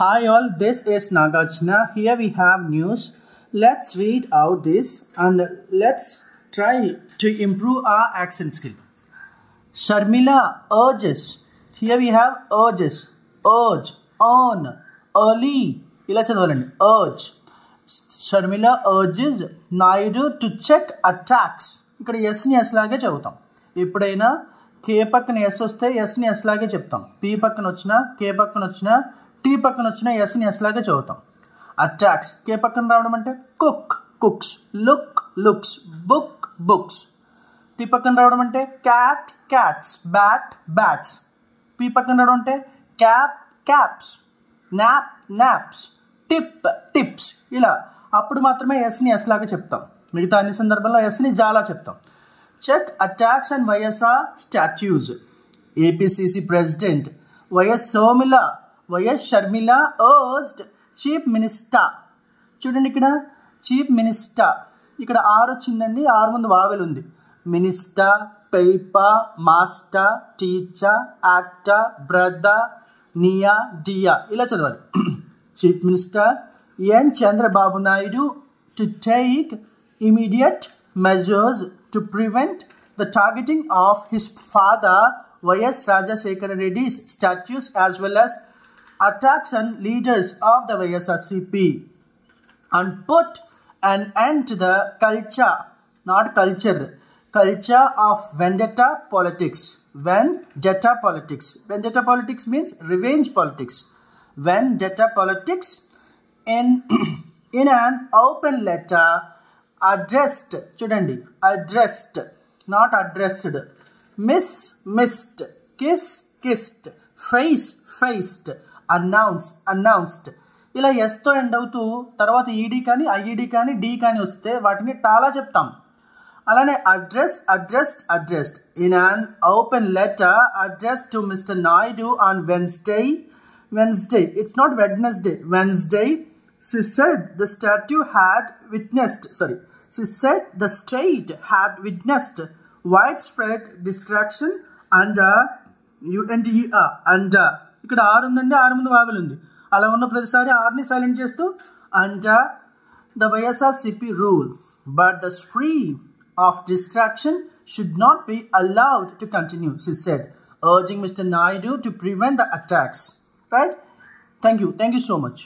Hi all, this is Nagarjuna. Here we have news. Let's read out this and let's try to improve our accent skill. Sharmila urges. Here we have urges. Urge, on, early. ఇలా చదవాలండి. Urge. Sharmila urges Naidu to check attacks. ఇక్కడ ఎస్ని yes లాగే చదువుతాం. ఎప్పుడైనా కే పక్కన yes వస్తే ఎస్ని yes లాగే చెప్తాం. P పక్కన వచ్చినా కే పక్కన వచ్చినా టీ పక్కన వచ్చిన ఎస్ని ఎస్ లాగే చదువుతాం. అటాక్స్ కే పక్కన రావడం అంటే cook cooks, look looks, book books. T పక్కన రావడం అంటే cat cats, bat bats. P పక్కన రావడం అంటే cap caps, nap naps, tip tips. ఇలా అప్పుడు మాత్రమే ఎస్ని ఎస్ లాగా చెప్తాం. మిగతా అన్ని సందర్భాల్లో ఎస్ని జాలా చెప్తాం. Check attacks and YSR statues. APCC president YS Sharmila urged chief minister. చూడండి ఇక్కడ చీఫ్ మినిస్టర్, ఇక్కడ ఆర్ వచ్చిందండి, ఆర్ ముందు వావెల్ ఉంది. Minister, paper, master, teacher, actor, brother, నియా, డియా ఇలా చదవాలి. Chief minister N Chandrababu Naidu to take immediate measures to prevent the targeting of his father Y.S. Rajasekhara Reddy's statues as well as attacks on leaders of the YSRCP and put an end to the culture of vendetta politics. Vendetta politics means revenge politics. Vendetta politics in an open letter addressed, చూడండి addressed not addressed, missed, kissed, faced, announced ఇలా ఎస్తో end అవుతూ తర్వాత ED కానీ IED కానీ D కానీ వస్తే వాటిని టాలా చెప్తాం. అలానే addressed in an open letter address to mister Naidu on Wednesday, it's not Wednesday. She said the state had witnessed widespread distraction under ఇక్కడ ఆర్ ఉందండి, ఆరు ముందు వావెల్ ఉంది. అలా ఉన్న ప్రతిసారి ఆర్ని సైలెంట్ చేస్తూ under the YSRCP rule but the spree of distraction should not be allowed to continue, she said, urging Mr. Naidu to prevent the attacks. Right? Thank you so much.